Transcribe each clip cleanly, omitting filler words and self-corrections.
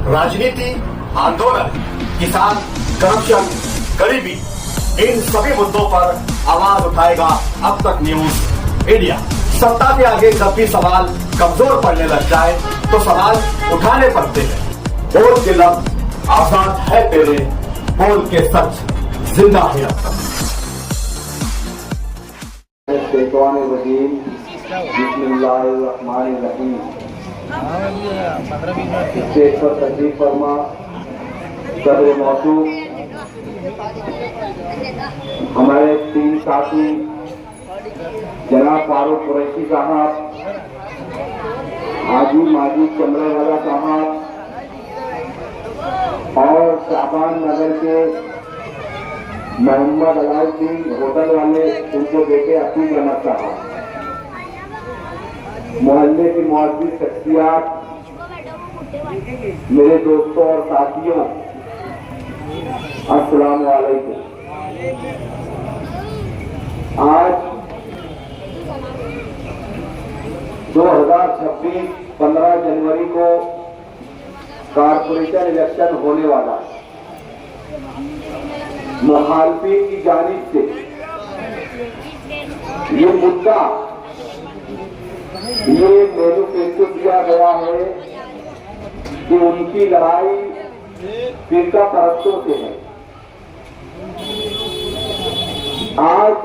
राजनीति, आंदोलन, किसान, करप्शन, गरीबी, इन सभी मुद्दों पर आवाज उठाएगा अब तक न्यूज इंडिया। सत्ता के आगे जब भी सवाल कमजोर पड़ने लग जाए तो सवाल उठाने पड़ते हैं। बोल के लफ्ज आजाद है तेरे, बोल के सच जिंदा है अब तक। स्टेज पर तशरीफ फरमा सदर मौजूद हमारे तीन साथी जनाब फारूक कुरैशी साहब, हाजी माजिद चमरेवाला साहब और शाबान नगर के मोहम्मद अलाउद्दीन होटल वाले उनके बेटे अकील अहमद साहब, मोहल्ले की मौजूद शख्सियात, मेरे दोस्तों और साथियों, अस्सलाम वालेकुम। आज 2026 15 जनवरी को कारपोरेशन इलेक्शन होने वाला है। मुखालफिन की जानिब से ये मुद्दा, ये मैनिफेस्टो दिया गया है कि उनकी लड़ाई फिरका परस्तों से है। आज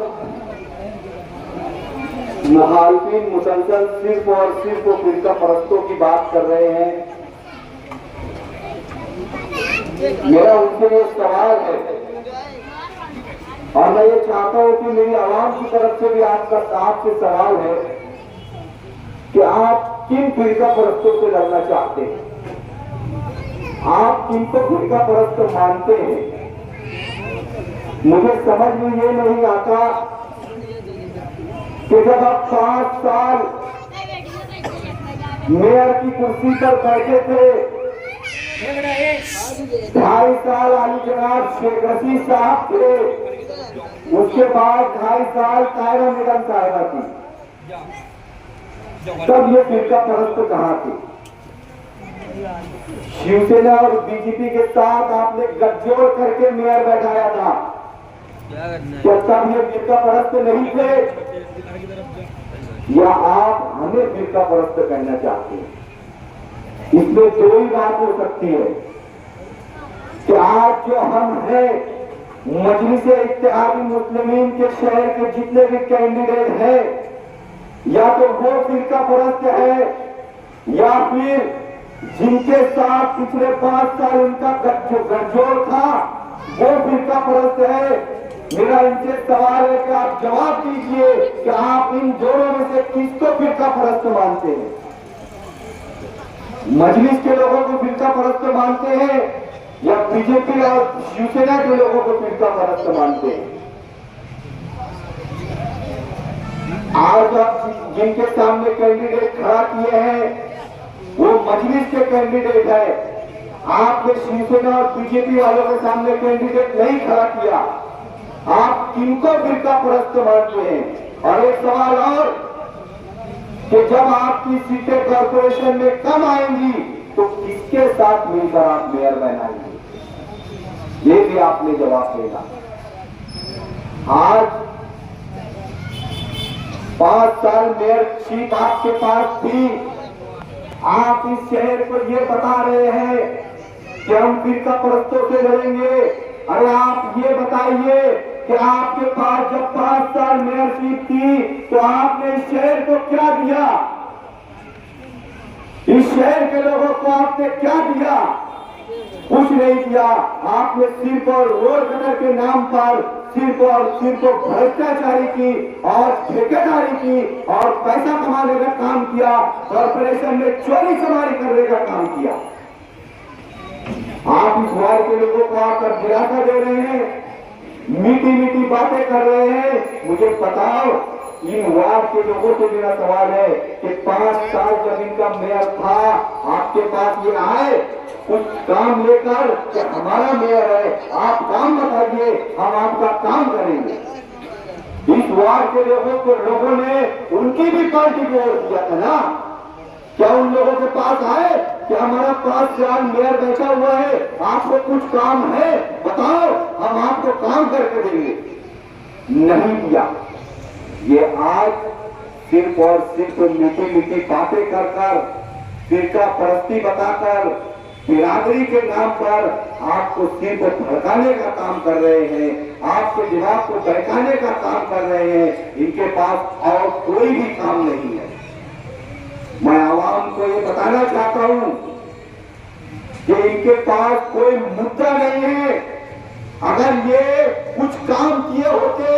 मुखालफिन मुसलसल सिर्फ और सिर्फ फिरका परस्तों की बात कर रहे हैं। मेरा उनसे ये सवाल है और मैं ये चाहता हूं कि मेरी आवाम की तरफ से भी आपसे सवाल है कि आप किन फिरका परस्तों से लड़ना चाहते हैं, आप किनको फिरका परस्त मानते हैं। मुझे समझ में ये नहीं आता कि जब आप 5 साल मेयर की कुर्सी पर बैठे थे, 2.5 साल अली जनाब शेख रशीद साहब थे, उसके बाद 2.5 साल कायरा बेगम साहिबा थी, तब ये फिरका परस्त कहां थे? शिवसेना और बीजेपी के साथ आपने गठजोड़ करके मेयर बैठाया था, क्या तब ये फिरका परस्त नहीं थे? या आप हमें फिरका परस्त कहना चाहते हैं? इसमें दो ही बात हो सकती है कि आज जो हम हैं, मजलिस-ए-इत्तेहाद मुस्लिमीन के शहर के जितने भी कैंडिडेट हैं, या तो वो फिरका परस्त है या फिर जिनके साथ पिछले 5 साल उनका गठजोड़ था वो फिरका परस्त है। मेरा इनसे सवाल है कि आप जवाब दीजिए कि आप इन दोनों में से किसको फिरका परस्त मानते हैं? मजलिस के लोगों को फिरका परस्त मानते हैं या बीजेपी और शिवसेना के लोगों को फिरका परस्त मानते हैं? आज आप जिनके सामने कैंडिडेट खड़ा किए हैं वो मजलिस के कैंडिडेट है, आपने शिवसेना और बीजेपी वालों के सामने कैंडिडेट नहीं खड़ा किया। आप किनको फिरका परस्त मानते हैं? और एक सवाल और कि जब आपकी सीटें कॉर्पोरेशन में कम आएंगी तो किसके साथ मिलकर आप मेयर बनाएंगे? ये भी आपने जवाब देना। आज 5 साल मेयर सीट आपके पास थी, आप इस शहर को ये बता रहे हैं कि हम फिरका परस्तों से लड़ेंगे। अरे आप ये बताइए कि आपके पास जब 5 साल मेयरशिप थी तो आपने इस शहर को क्या दिया? इस शहर के लोगों को आपने क्या दिया? कुछ नहीं दिया। आपने सिर्फ और रोड कटर के नाम पर सिर्फ और सिर्फ भ्रष्टाचारी की और ठेकेदारी की और पैसा कमाने का काम किया, कॉर्पोरेशन में चोरी चमारी करने का काम किया। आप इस वार्ड के लोगों को आकर दिलासा दे रहे हैं, मीठी मीठी बातें कर रहे हैं। मुझे बताओ, इन वार्ड के लोगों से मेरा सवाल है कि 5 साल जब इनका मेयर था, आपके पास ये आए कुछ काम लेकर कि हमारा मेयर है, आप काम बताइए, हम आपका काम करेंगे। इस वार्ड के लोगों ने उनकी भी पार्टी को वोट दिया था ना, क्या उन लोगों के पास आए कि हमारा 5 साल मेयर बैठा हुआ है, आपको कुछ काम है बताओ, हम आपको काम करके देंगे? नहीं किया। ये आज सिर्फ और सिर्फ मीठी मीठी बातें कर कर, फिरका परस्ती बताकर, बिरादरी के नाम पर आपको सिर्फ भड़काने का काम कर रहे हैं, आपके दिमाग को बहकाने का काम कर रहे हैं। इनके पास और कोई भी काम नहीं है। मैं आवाम को ये बताना चाहता हूं कि इनके पास कोई मुद्दा नहीं है। अगर ये कुछ काम किए होते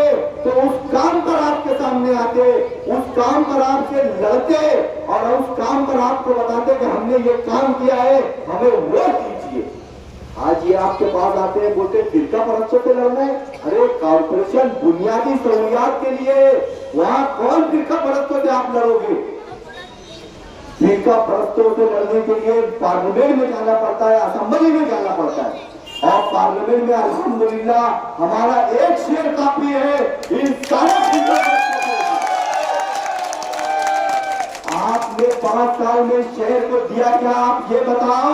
तो उस काम पर आपके सामने आते, उस काम पर आपसे लड़ते और उस काम पर आपको बताते कि हमने ये काम किया है, हमें वोट दीजिए। आज ये आपके पास आते हैं, बोलते फिरका परस्तों से लड़ना है। अरे कॉर्पोरेशन बुनियादी सहूलियात के लिए, वहां कौन फिरका परस्तों से आप लड़ोगे? फिरका परस्तों से लड़ने के लिए पार्लियामेंट में जाना पड़ता है, असेंबली में जाना पड़ता है। और पार्लियामेंट में अल्हम्दुलिल्लाह हमारा एक शेर काफी है इन सारे। आपने 5 साल में शहर को दिया क्या, आप ये बताओ?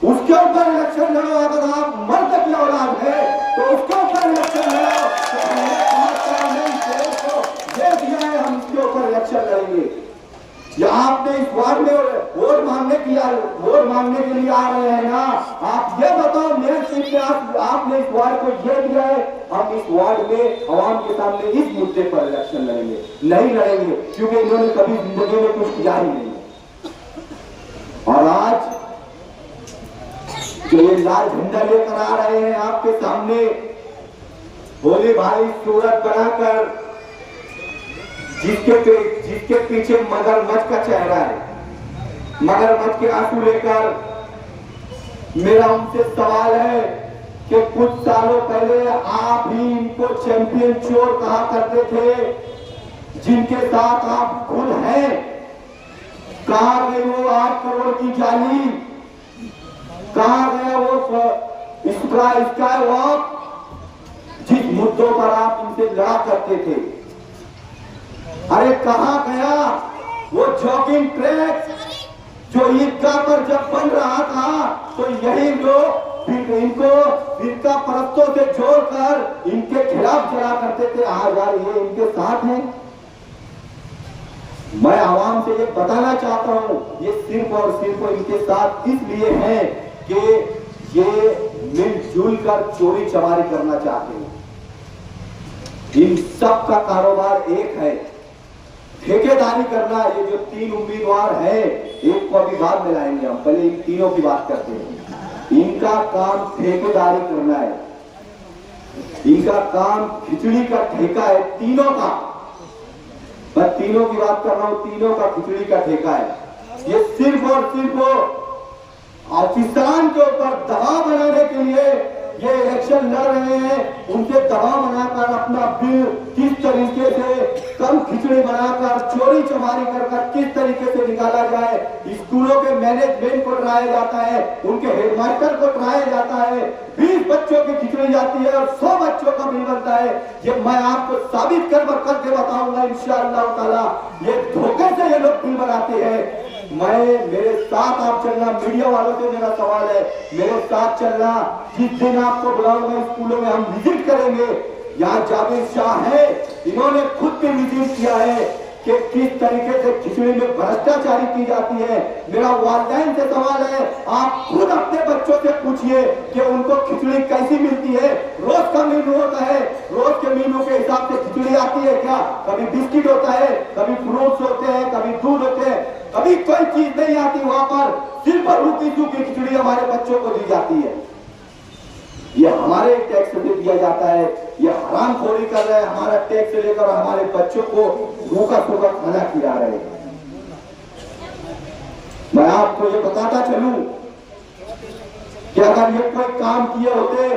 उसके ऊपर इलेक्शन लड़ो। अगर आप मर्द की औलाद है तो उसके ऊपर इलेक्शन लड़ो। 5 साल में शहर को दे दिया है, हम उसके ऊपर इलेक्शन लड़ेंगे। या आपने इस वार्ड में वोट मांगने के लिए आ रहे हैं ना, आप ये बताओ मेयर सीट में आपने इस वार्ड को ये दिया है, हम इस वार्ड में आवाम के सामने इस मुद्दे पर इलेक्शन लड़ेंगे? नहीं लड़ेंगे, क्योंकि इन्होंने कभी जिंदगी में कुछ किया ही नहीं। और आज जो ये लाल झंडा लेकर आ रहे हैं आपके सामने, भोले भाई सूरत बनाकर, जिसके पीछे मगरमच्छ का चेहरा है, मगरमच्छ के आंसू लेकर, मेरा उनसे सवाल है कि कुछ सालों पहले आप ही इनको चैंपियन चोर कहा करते थे, जिनके साथ आप खुद हैं। कहां गई वो 8 करोड़ की जाली? कहां गया वो स्काई वॉक, जिस मुद्दों पर आप इनसे लड़ा करते थे? अरे कहां गया वो जॉगिंग ट्रैक जो ईदगाह पर जब बन रहा था, तो यही लोग इनको फिरका परस्तों से जोड़कर इनके खिलाफ चला करते थे। आज ये इनके साथ हैं। मैं आवाम से ये बताना चाहता हूं, ये सिर्फ और सिर्फ इनके साथ इसलिए है कि ये मिलजुल कर चोरी चमारी करना चाहते हैं। इन सब का कारोबार एक है, ठेकेदारी करना। ये जो 3 उम्मीदवार हैं, एक को अभी बाद में लाएंगे हम, पहले इन तीनों की बात करते हैं। इनका काम ठेकेदारी करना है, इनका काम खिचड़ी का ठेका है, तीनों का। मैं तीनों की बात कर रहा हूं, तीनों का खिचड़ी का ठेका है। ये सिर्फ और सिर्फ किसान के ऊपर दबाव बनाने के लिए ये इलेक्शन लड़ रहे हैं। उनसे दबाव बनाकर अपना बिल किस तरीके से कम खिचड़ी बनाकर, चोरी चमारी कर किस तरीके से निकाला जाए। स्कूलों के मैनेजमेंट को डराया जाता है, उनके हेडमास्टर को डराया जाता है। 20 बच्चों की खिचड़ी जाती है और 100 बच्चों का बिल बनता है। ये मैं आपको साबित करके बताऊंगा इंशाअल्लाह ताला। ये धोखे से ये लोग बिल बनाते हैं। मेरे साथ आप चलना, मीडिया वालों से मेरा सवाल है, मेरे साथ चलना। जिस दिन आपको बुलाऊंगा स्कूलों में हम विजिट करेंगे। यहाँ जावेद शाह है, इन्होंने खुद भी विजिट किया है कि किस तरीके से खिचड़ी में भ्रष्टाचारी की जाती है। मेरा वालिदैन से सवाल है, आप खुद अपने बच्चों से पूछिए कि उनको खिचड़ी कैसी मिलती है। रोज का मेनू होता है, रोज के मेनू के हिसाब से खिचड़ी आती है क्या? कभी बिस्किट होता है, कभी फ्रूट्स होते हैं, कभी दूध होते हैं, कभी कोई चीज नहीं आती। वहां पर सिर्फ रूखी सूखी खिचड़ी हमारे बच्चों को दी जाती है। ये हमारे टैक्स से दिया जाता है, ये हरामखोरी कर रहे हैं। हमारा टैक्स लेकर हमारे बच्चों को भूखा सूखा खाना खिला रहे हैं। मैं आपको ये बताता चलूं कि अगर ये कोई काम किए होते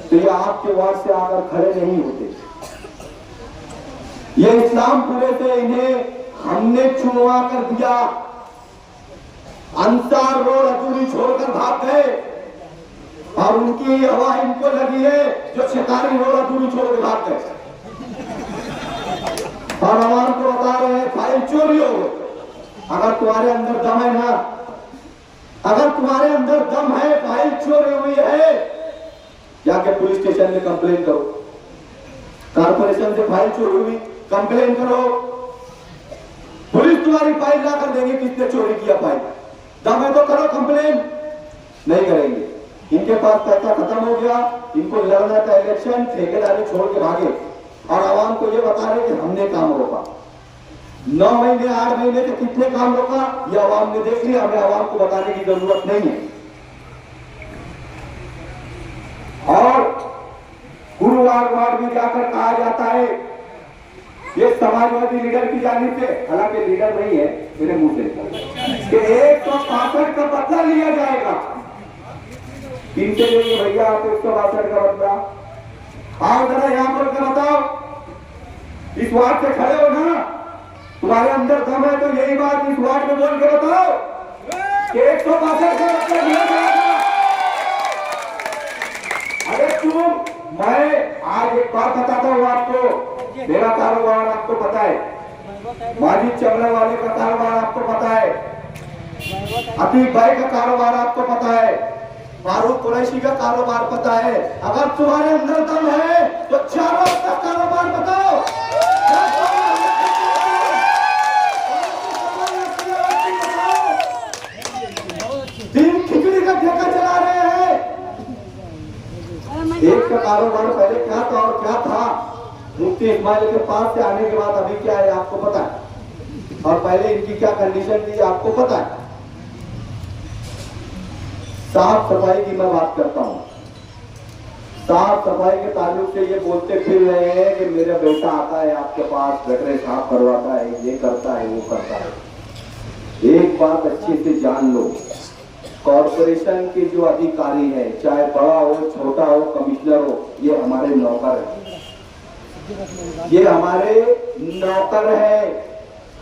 तो ये आपके वार्ड से आकर खड़े नहीं होते। ये इस्लामपुरे से इन्हें हमने चुनवा कर दिया। अंसार रोड अधूरी छोड़कर भाग गए और उनकी हवा इनको लगी है जो शिकारी रोड अधूरी छोड़ के भाग गए। और आवाम को बता रहे हैं फाइल चोरी हो गई। अगर तुम्हारे अंदर दम है ना, अगर तुम्हारे अंदर दम है, फाइल चोरी हुई है, जाके पुलिस स्टेशन में कंप्लेन करो। कारपोरेशन से फाइल चोरी हुई, कंप्लेन करो, पुलिस तुम्हारी फाइल ला कर देंगे किसने चोरी किया फाइल। दम है तो करो कंप्लेन। नहीं करेंगे, इनके पास पैसा खत्म हो गया, इनको लड़ना था इलेक्शन, ठेकेदारी छोड़ के भागे और आवाम को ये बता रहे कि हमने काम रोका। 9 महीने 8 महीने से कितने काम रोका ये आवाम ने देख लिया, हमें आवाम को बताने की जरूरत नहीं है। और गुरुवार वार में जाकर कहा जाता है ये समाजवादी लीडर की जानिब से, हालांकि लीडर नहीं है मेरे मुंह से, कि 162 का बदला लिया जाएगा। किनसे लेंगे भैया आप 162 का बदला? आओ जरा यहां पर बताओ, इस वार्ड से खड़े हो ना, तुम्हारे अंदर दम है तो यही बात इस वार्ड में बोल के बताओ कि 162 का बदला लिया जाएगा। अरे तुम, मैं आज एक बात बताता हूं आपको, मेरा कारोबार आपको पता है, माजिद चमड़ा वाले का कारोबार आपको पता है, अतीक भाई का कारोबार आपको पता है, फारूक कुरैशी का कारोबार पता है। अगर तुम्हारे अंदर दम है तो चारों का कारोबार बताओ। तीन खिचड़ी का ठेका चला रहे हैं। एक का कारोबार पहले क्या था और क्या था, मुफ्ती इस्माइल के पास से आने के बाद अभी क्या है आपको पता है, और पहले इनकी क्या कंडीशन थी आपको पता है। साफ सफाई की मैं बात करता हूं, साफ सफाई के ताल्लुक से ये बोलते फिर रहे हैं कि मेरा बेटा आता है आपके पास, गटरे साफ करवाता है, ये करता है वो करता है। एक बात अच्छे से जान लो, कॉर्पोरेशन के जो अधिकारी हैं, चाहे बड़ा हो छोटा हो कमिश्नर हो, ये हमारे नौकर हैं, ये हमारे नौकर है,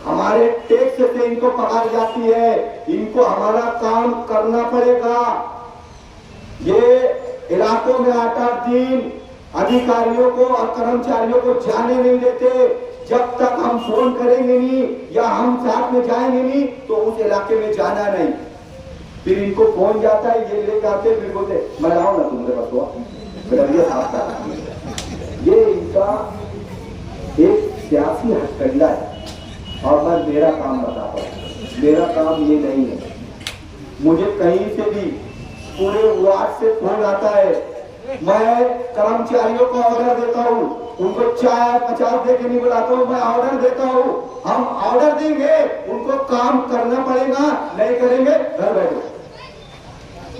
हमारे टैक्स से इनको पकड़ जाती है, इनको हमारा काम करना पड़ेगा। ये इलाकों में 8-8 दिन अधिकारियों को और कर्मचारियों को जाने नहीं देते, जब तक हम फोन करेंगे नहीं या हम साथ में जाएंगे नहीं तो उस इलाके में जाना नहीं। फिर इनको फोन जाता है, ये लेकर आते फिर बोलते मैं लाऊं ना तुमने बसवा। ये इनका एक सियासी हथकंडा है और मैं मेरा काम बताता हूँ, मेरा काम ये नहीं है। मुझे कहीं से भी पूरे वार्ड से फोन आता है, मैं कर्मचारियों को ऑर्डर देता हूँ, उनको चाय 50 दे के नहीं बुलाता हूँ, मैं ऑर्डर देता हूँ, हम ऑर्डर देंगे, उनको काम करना पड़ेगा, नहीं करेंगे घर बैठो।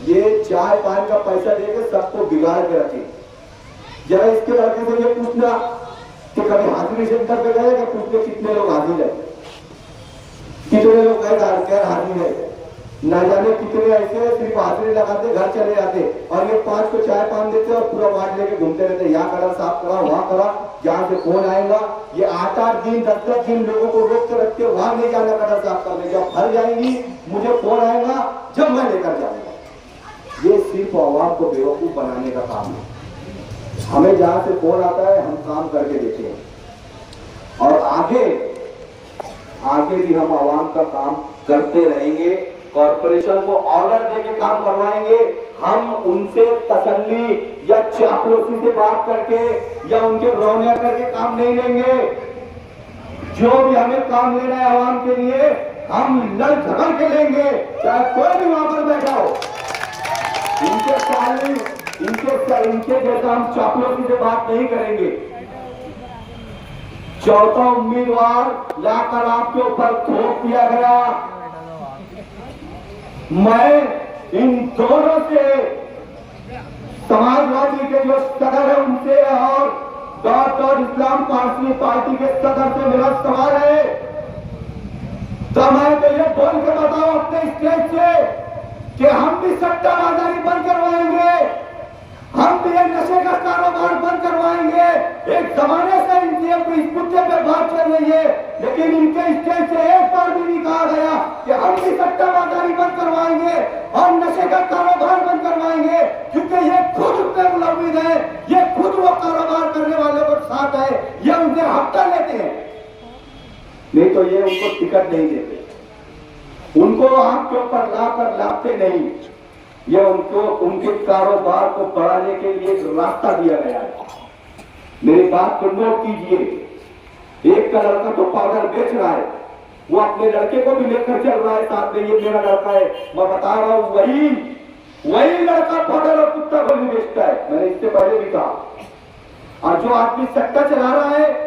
ये चाय पान का पैसा देकर सबको बिगाड़ के रखे। जरा इसके लड़के से ये पूछना कि कभी हाजिरी सेंटर पे गए, पूछते कितने लोग हाजिर है, कितने लोग गैर हाजिर है, ना जाने कितने ऐसे सिर्फ हाजिरी लगाते घर चले जाते और ये 5 को चाय पान देते और पूरा वार्ड लेके घूमते रहते, यहाँ करा साफ करा वहां करा, जहाँ से फोन आएगा। ये 8-8 दिन 10-10 दिन लोगों को रोक के रखते, वहां नहीं जाना करा साफ करने, जब भर जाएंगी मुझे फोन आएगा जब मैं लेकर जाऊंगा। ये सिर्फ आवाम को बेवकूफ बनाने का काम है। हमें जहां से फोन आता है हम काम करके देखें और आगे भी हम आवाम का काम करते रहेंगे। कॉर्पोरेशन को ऑर्डर देके काम करवाएंगे, हम उनसे तसल्ली या चापलूसी से बात करके या उनके रौनिया करके काम नहीं लेंगे। जो भी हमें काम लेना है आवाम के लिए, हम लड़ झगड़ के लेंगे, चाहे कोई भी वहां पर बैठा हो। इनके जैसा हम चापलूसी से बात नहीं करेंगे। चौथा उम्मीदवार लाकर आपके ऊपर थोप दिया गया। मैं इन दोनों से, समाजवादी के जो सदर है उनसे और डॉक्टर इस्लाम पार्टी के सदर से मेरा सवाल है, तो मैं तो ये बोल के बताओ अपने स्टेज से कि हम भी सट्टाबाजारी बंद करवाएंगे, हम भी नशे का कारोबार बंद करवाएंगे। एक जमाने से इनकी इस मुद्दे पे बात चल रही है, लेकिन इनके स्टेज से एक बार भी नहीं कहा गया कि हम भी सट्टाबाजारी बंद करवाएंगे और नशे का कारोबार बंद करवाएंगे, क्योंकि ये खुद उनमें मुलविस है, ये खुद वो कारोबार करने वाले को साथ है, ये उनसे हफ्ता लेते हैं, नहीं तो ये उनको टिकट नहीं देते। उनको आपके ऊपर लाकर लाते नहीं, ये उनको उनके कारोबार को बढ़ाने के लिए एक रास्ता दिया गया है। मेरी बात को नोट कीजिए। एक का लड़का तो पाउडर बेच रहा है, वो अपने लड़के को भी लेकर चल रहा है साथ में, ये मेरा लड़का है। मैं बता रहा हूं वही लड़का पाउडर और कुत्ता गोली बेचता है, मैंने इससे पहले भी कहा। और जो आदमी सट्टा चला रहा है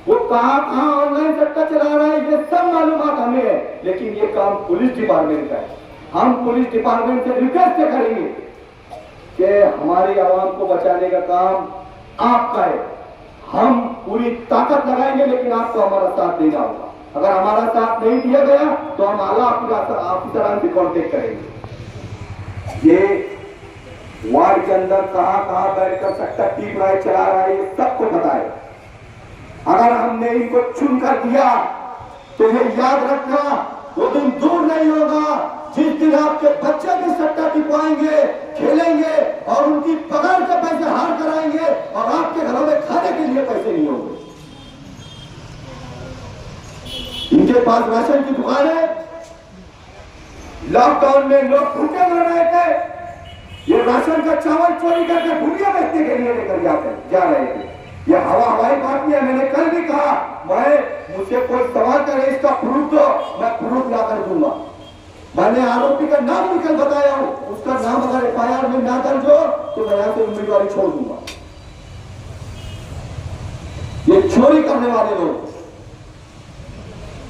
वो कहां ऑनलाइन सट्टा चला रहा है, ये सब मालूमात हमें है, लेकिन ये काम पुलिस डिपार्टमेंट का है। हम पुलिस डिपार्टमेंट से रिक्वेस्ट करेंगे कि हमारी आवाम को बचाने का काम आपका है। हम पूरी ताकत लगाएंगे, लेकिन आपको हमारा साथ देना होगा। अगर हमारा साथ नहीं दिया गया तो हम आला ऑफिसरान से कॉन्टेक्ट करेंगे। ये वार्ड के अंदर कहां बैठकर सट्टा टीम राय चला रहा है, ये सबको पता है। अगर हमने इनको चुनकर दिया तो ये याद रखना, वो दिन दूर नहीं होगा जिस दिन आपके बच्चे भी सट्टा टिपवाएंगे, खेलेंगे और उनकी पगार के पैसे हार कराएंगे और आपके घरों में खाने के लिए पैसे नहीं होंगे। इनके पास राशन की दुकान है, लॉकडाउन में लोग भूखे मर रहे थे, ये राशन का चावल चोरी करके भूलिया बेचने के लिए लेकर जा रहे थे। ये हवाई बात नहीं है, मैंने कल भी कहा, मैं मुझसे कोई सवाल करे इसका प्रूफ दो, मैं प्रूफ लाकर दूंगा। मैंने आरोपी का नाम निकल बताया हूं, उसका नाम अगर FIR में ना दर्ज हो तो मैं यहां से उम्मीदवारी छोड़ दूंगा। ये चोरी करने वाले लोग,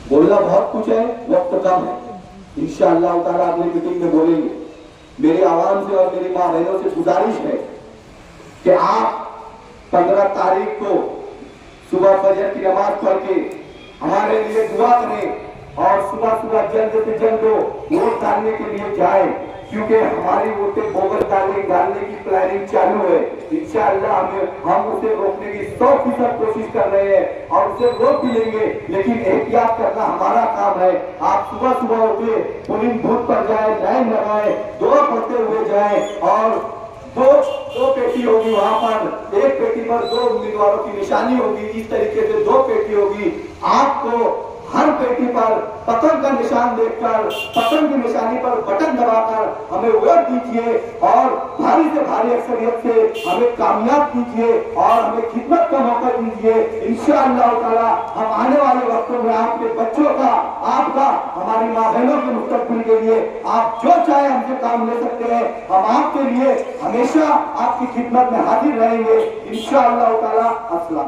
बोलना बहुत कुछ है, वक्त कम है, इंशाअल्लाह ताला अगली मीटिंग में बोलेंगे। मेरी आवाम से और मेरी मां बहनों से गुजारिश है कि आप 15 तारीख को सुबह फजर की नमाज पढ़ के हमारे लिए दुआ करें और सुबह सुबह जल्द से जल्द वोट डालने के लिए जाएं, क्योंकि हमारी वोटें बोगस डालने की प्लानिंग चालू है। इंशाअल्लाह हम उसे रोकने की 100% कोशिश कर रहे हैं और उसे रोक भी लेंगे, लेकिन एहतियात करना हमारा काम है। आप सुबह सुबह उठे, पोलिंग बूथ पर जाए, लाइन लगाए, दुआ पढ़ते हुए जाए और दो पेटी होगी वहां पर, एक पेटी पर 2 उम्मीदवारों की निशानी होगी, इस तरीके से 2 पेटी होगी। आपको हर पेटी पर पतंग का निशान देखकर, पतंग की निशानी पर बटन दबाकर हमें वोट दीजिए और भारी से भारी अक्सरियत से हमें कामयाब कीजिए और हमें खिदमत का मौका दीजिए। इंशाअल्लाह ताला हम आने वाले वक्तों में आपके बच्चों का, आपका, हमारी माँ बहनों के मुस्तकबिल के लिए आप जो चाहे हमसे काम ले सकते हैं। हम आपके लिए हमेशा आपकी खिदमत में हाजिर रहेंगे इंशाअल्लाह ताला। अस्सलाम।